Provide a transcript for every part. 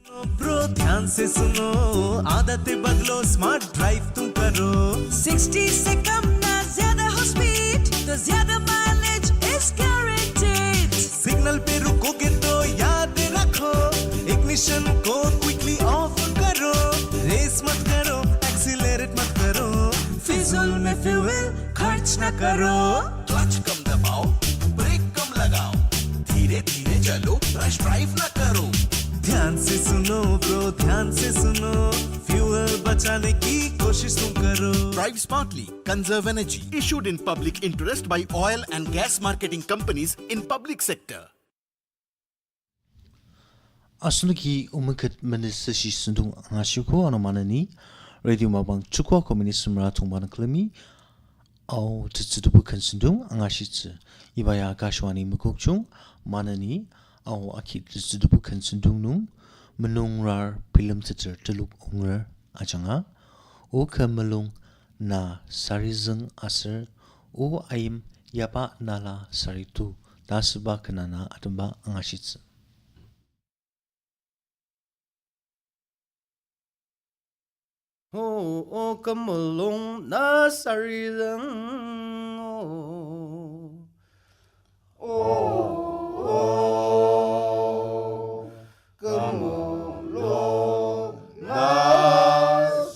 ब्रो ध्यान से सुनो आदतें बदलो स्मार्ट ड्राइव तुम करो 60 से कम ना ज्यादा हो स्पीड तो ज्यादा माइलेज इज गारंटेड सिग्नल पे रुकोगे तो याद रखो इग्निशन को क्विकली ऑफ करो रेस मत करो एक्सीलरेट मत करो फिजूल में फ्यूल खर्च ना करो क्लच कम दबाओ ब्रेक कम लगाओ धीरे धीरे चलो रश ड्राइव ना करो ध्यान से सुनो ब्रो ध्यान से सुनो फ्यूल बचाने की कोशिश तुम करो Drive smartly, conserve energy. Issued in public interest by oil and gas marketing companies in public sector. Asunaki umakat manisashi sundung angashiko anomanani radio mabang chukwa communist marathon banaklami au tsudubu kansundung angashitsu ibaya akashwani mukokchung manani au akit tsudubu kansundung nung menungrar film theater teluk ongrar ajanga o kamalung na sarizeng aser o ayim yapa nala saritu dasba kanana atamba angashitsu o kamalong na sarirang kamalong na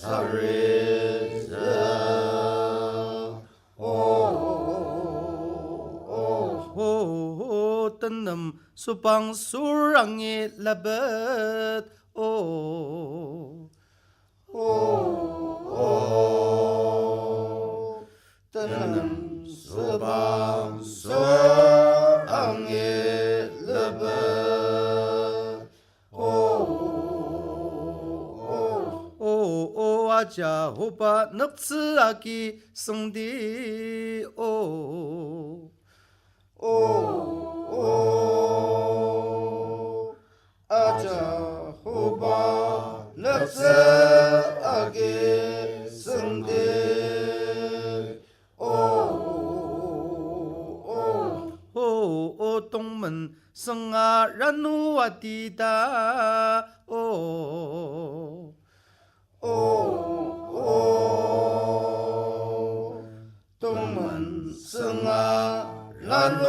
sarirang tanam supang surangi labat tanam subang surangi labat aja hopa naksu aki sangdi aja hopa naksu aki sangdi 동문 성아라누 와디다 동문 성아라누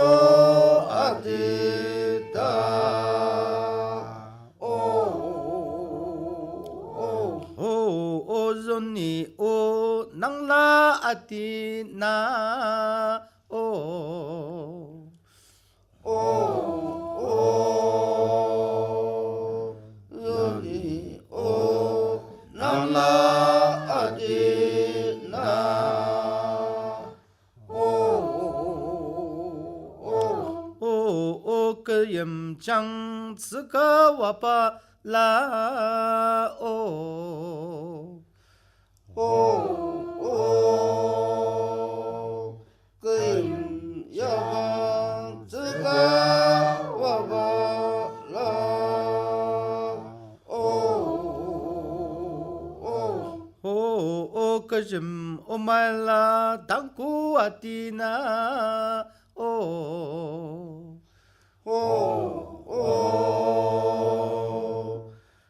와디다 오존니 오 낭라 아디나 염장 쓰가 와봐 라 염장 쓰가 와봐 라 그좀 오말라 당구 아디나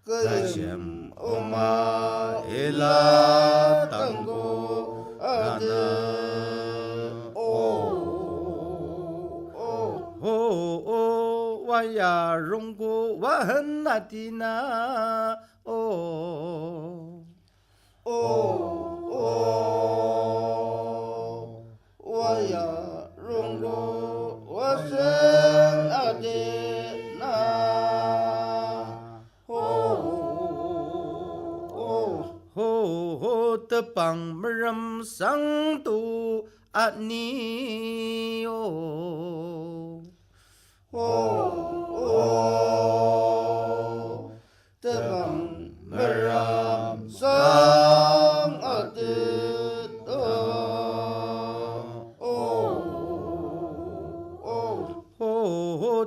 그jem 오마 엘라 당고 아나 와야 롱고 와한나디나 와야 롱고 와한나디나 tepang meram sang tu ani tepang meram sang ati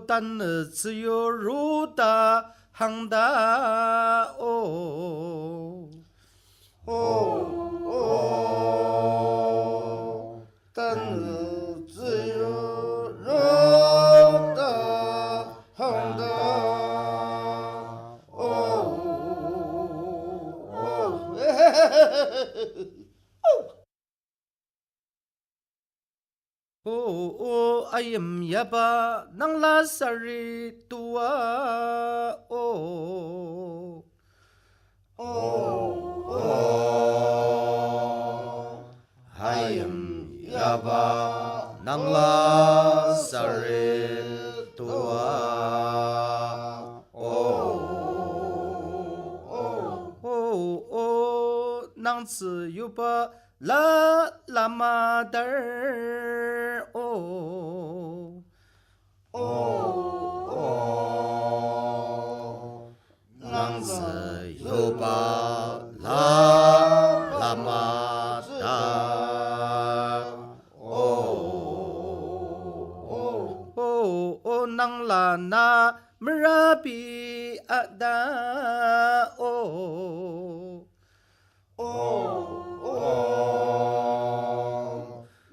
tan tsiyo ruta hangda但自由肉的红的 Oh, I am Yaba Nangla Sari Tua. Oh, I am Yaba Nangla Sari Tua. Nang Tzu Yuba La Lama Dar. Nang Tzu Yuba La Lama Dar. Nang La Na Merabi Ada.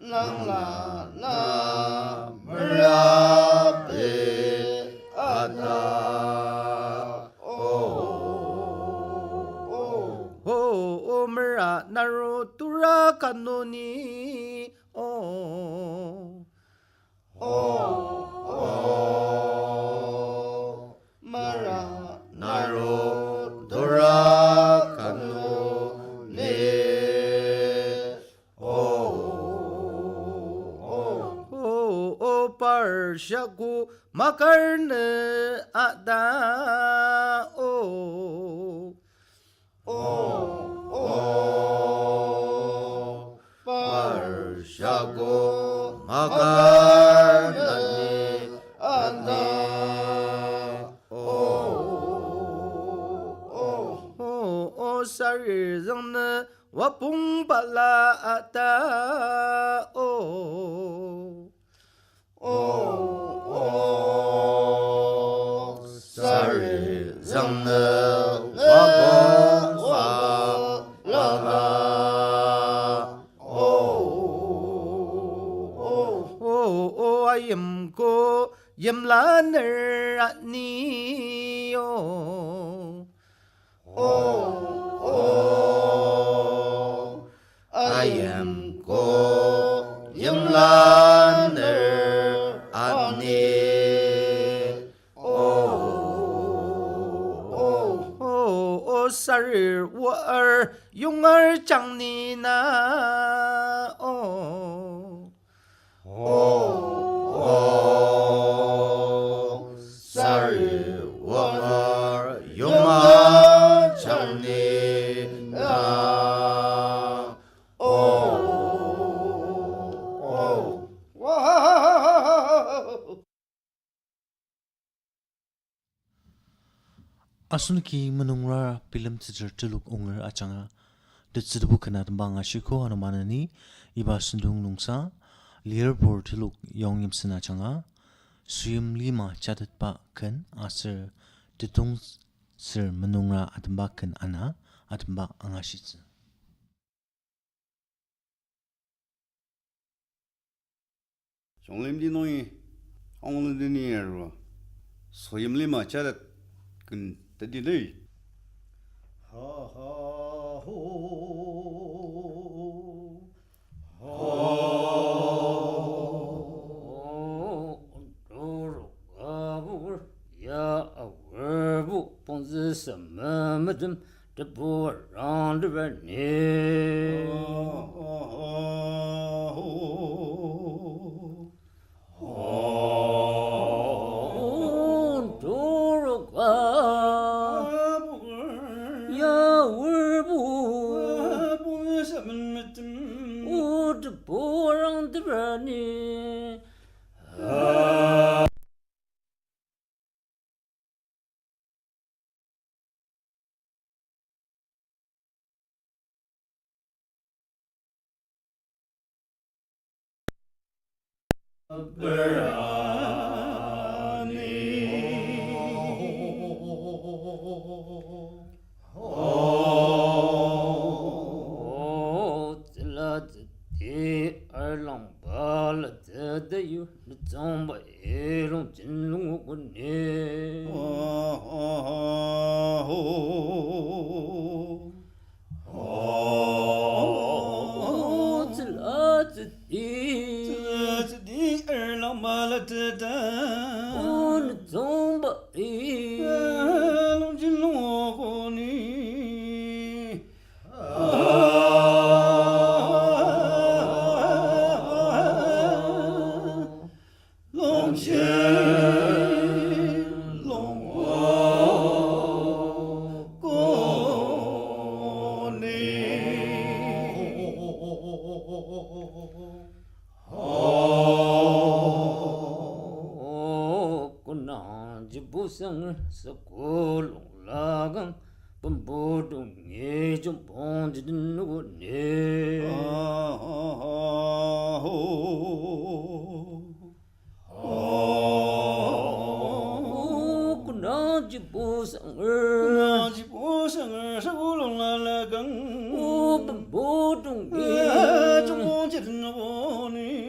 Nang La Na Merabi Ada. Mera Naro Tura Kanoni. Mera Naro Tura Kanoni. Parshaku Makarne Ada. Parshaku Makarne Ada. Sari Zangna Wapung Bala Ada. Sari Zangna Wapung Bala. Ayam ko yam laner atni. Ayam ko yam laner atni. Sari war yung chang ni na. Sari war yung chang ni na. Asun ki menungra film teacher teluk unger acanga de tsibu kana banga shiko hanumanani iba sundung nungsa leaderboard teluk yong yimsina acanga suyum lima chatat pa kan asir titung sir menungra atamba kan ana atamba angashitsu 종림디 농이 엉르드니에로 소임리마 자rat 근 때디네 Oh 부상을 서골라강 범보동에 좀 본지는 누구네 나지 부상을 서골라강 범보동에 좀 본지는 누구네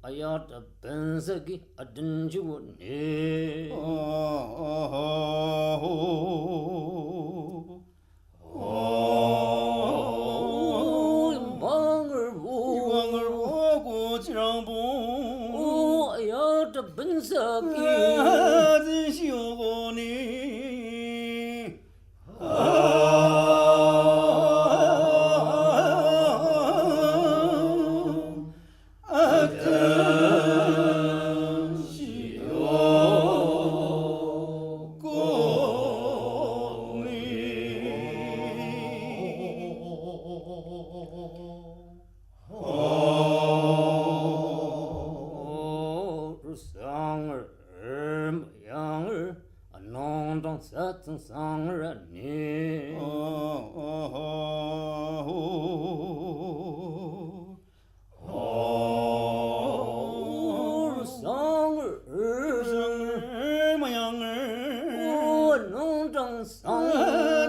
아야다 벤서기 아든 주네 이방을 보고 지랑봉 아야다 벤서기 아든 시오고니 상을 하니 상을 모양을 농장상을 하니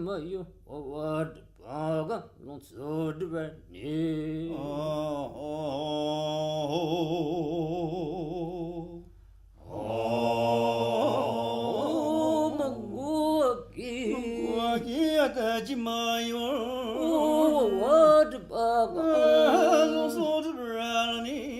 마요 와드 바가 논서드베니 망고기 하지 마요 와드 바가 논서드베니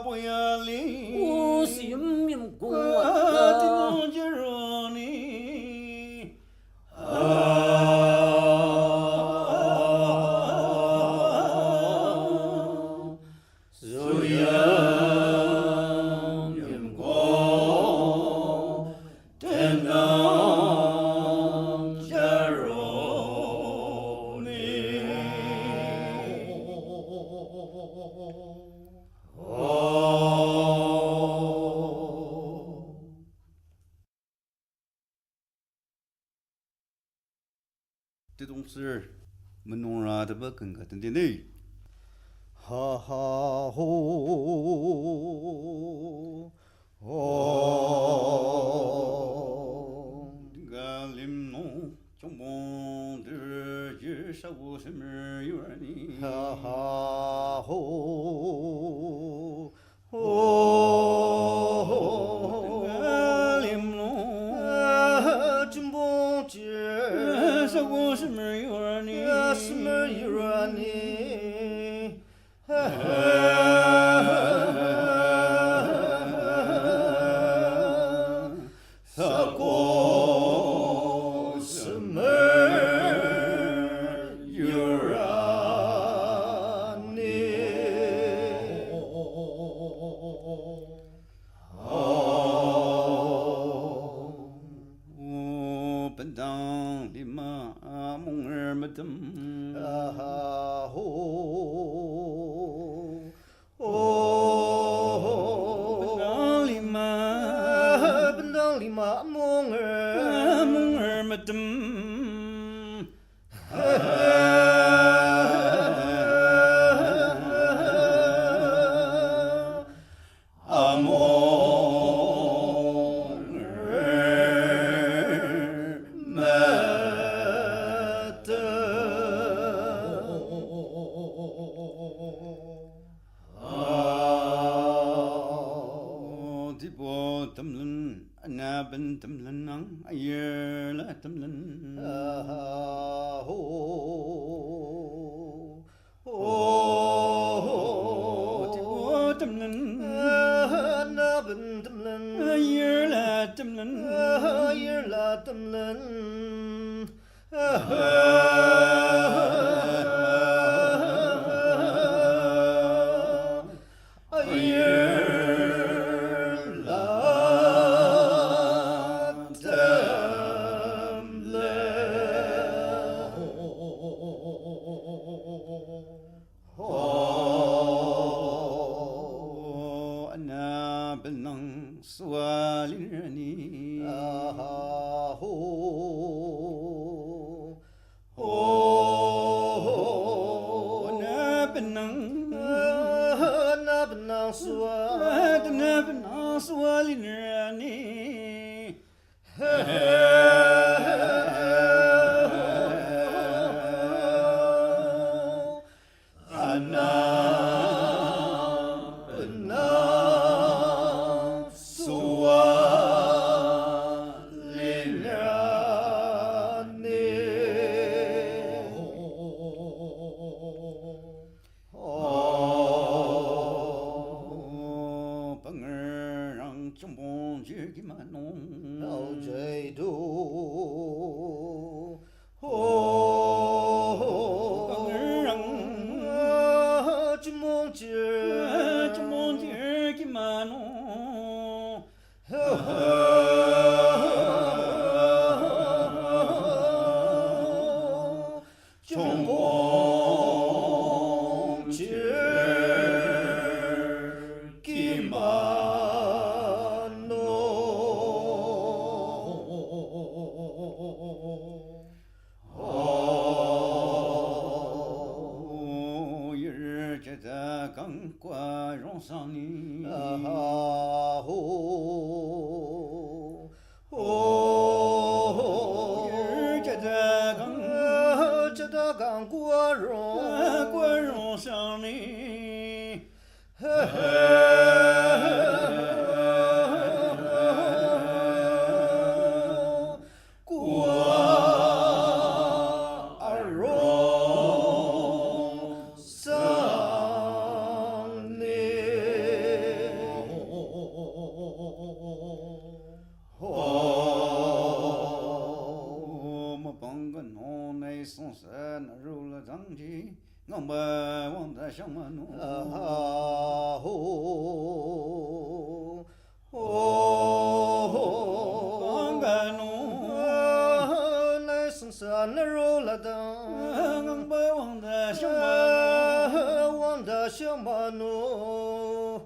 不要离，我心命过的啊，梦就让你。这种事，我们弄啥的不更个等的呢？哈哈吼，哦，这个林农中梦的日啥我什么有儿呢？哈哈吼，哦，这个林农真不知啥我什么有儿呢？什么有啊你？啥过什么有啊你？哦，本当的嘛，梦儿没等。哈吼，哦，当里嘛，本当里嘛梦儿，梦儿没等。啊梦儿没等。地波tâm lần na bên tâm lần nắng ai là tâm lần哈吼，地波tâm lần那本怎么能？ ai là tâm lần 耶啦怎么能？أنا بالنص والرني 哈吼，أنا بالنص 那本能说， أنا بالنص والرني 上你。江北望的向马路，啊吼光干路，来生山那肉拉当，江北望的向马路，望的向马路，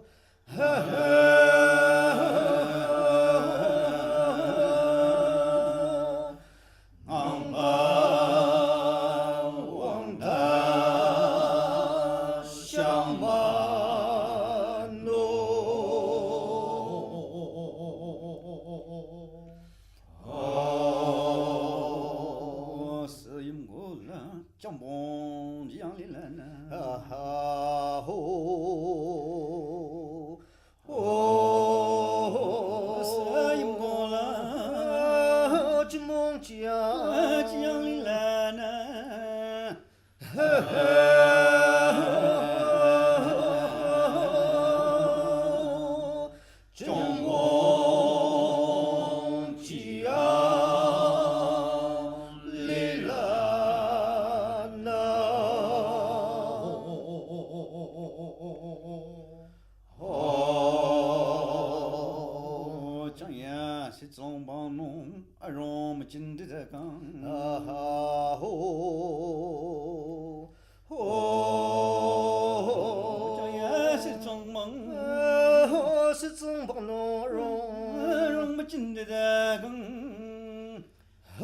昂巴望的向马路，哦，是因我了，江梦江里来呢。啊哈吼是因我了，金梦江，江里来呢。中梦江里来呐。哦，江呀是中帮弄，容不进的这gang。啊哈吼江呀是中帮，是中帮弄容不进的这gang。容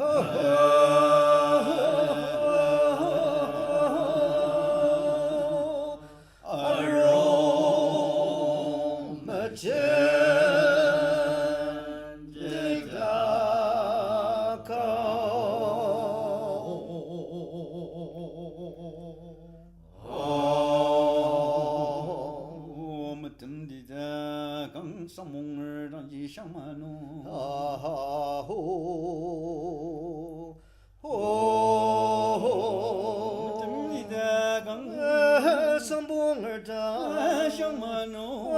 不进这个我们等的这gang上梦儿让你上马路。啊哈吼等你的gang 上蹦儿的上马路。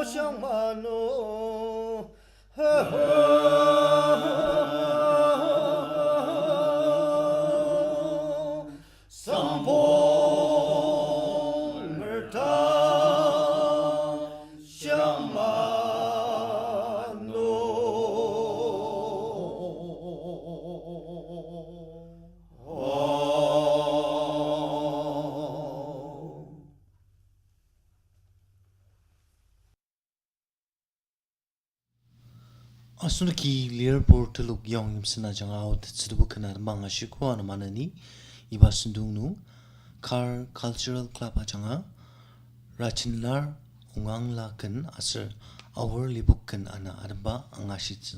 上马路，上蹦儿的上马路。Asunaki Learport look young imsana jang out tsidubukanar manga shikwa na manani iba sundungnu Car Cultural Club ajanga Rachinlar ungangla kan asar our libukan ana arba angashitsu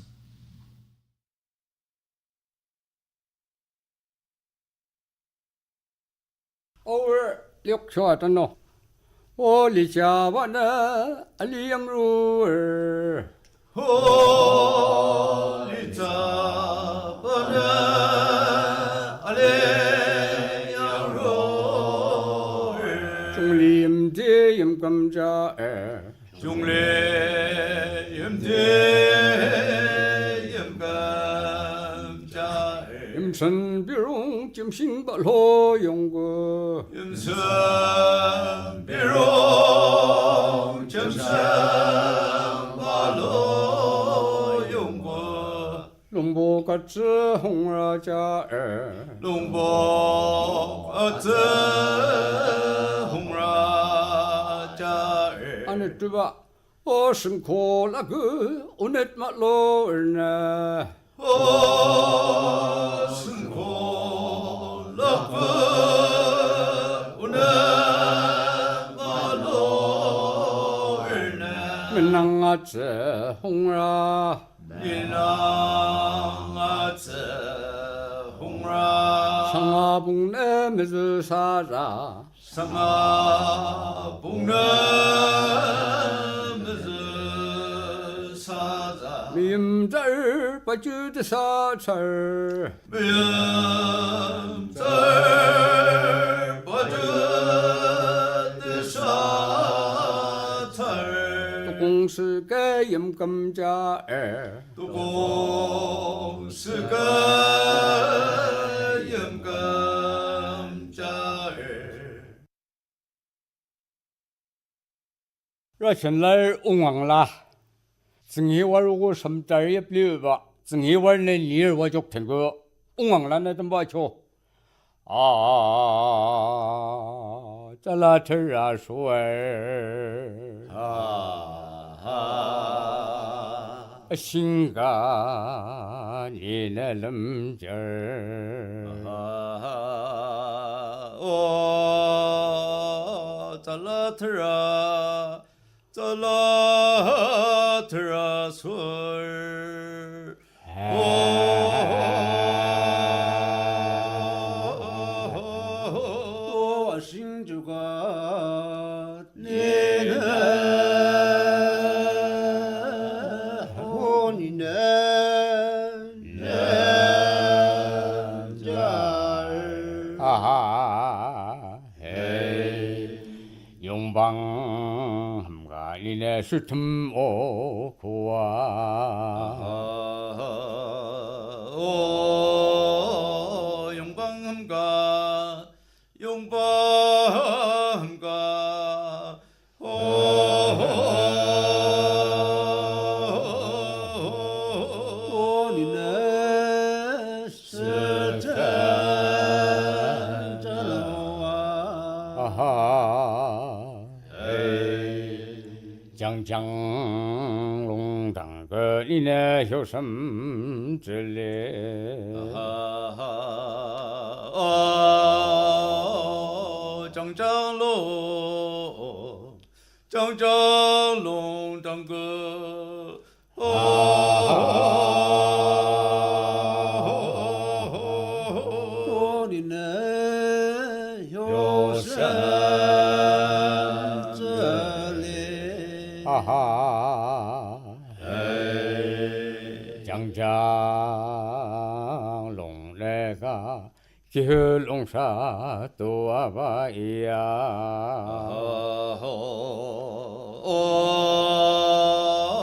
over liok chwa tan no o li cha wa na aliam ru chung lim de yam kam ja yam san bi rong jim sing ba lo yong go long bo ka zhe hong ra ja ane tu ba o sing ko la gu onet ma lo na menang a zhe hong ra 상아 북내 메즈 사라 미음잘 빠주드 사철 공스게 염감자에 공스가 让现在忘了，正一玩我什么点也不留吧，正一玩那女儿我就听过，忘了那怎么去？啊，这拉天啊说儿心肝你那冷劲儿。咋了天啊，咋了天啊村儿。我心就个你呢，哦你呢，家儿。用帮hamga你那是他么苦啊？용방가我你呢是真这路啊，江江龙当个你那有什么之类？张张龙，张张龙当个。我你呢有什这里？江江龙那个。就龙沙多啊吧呀。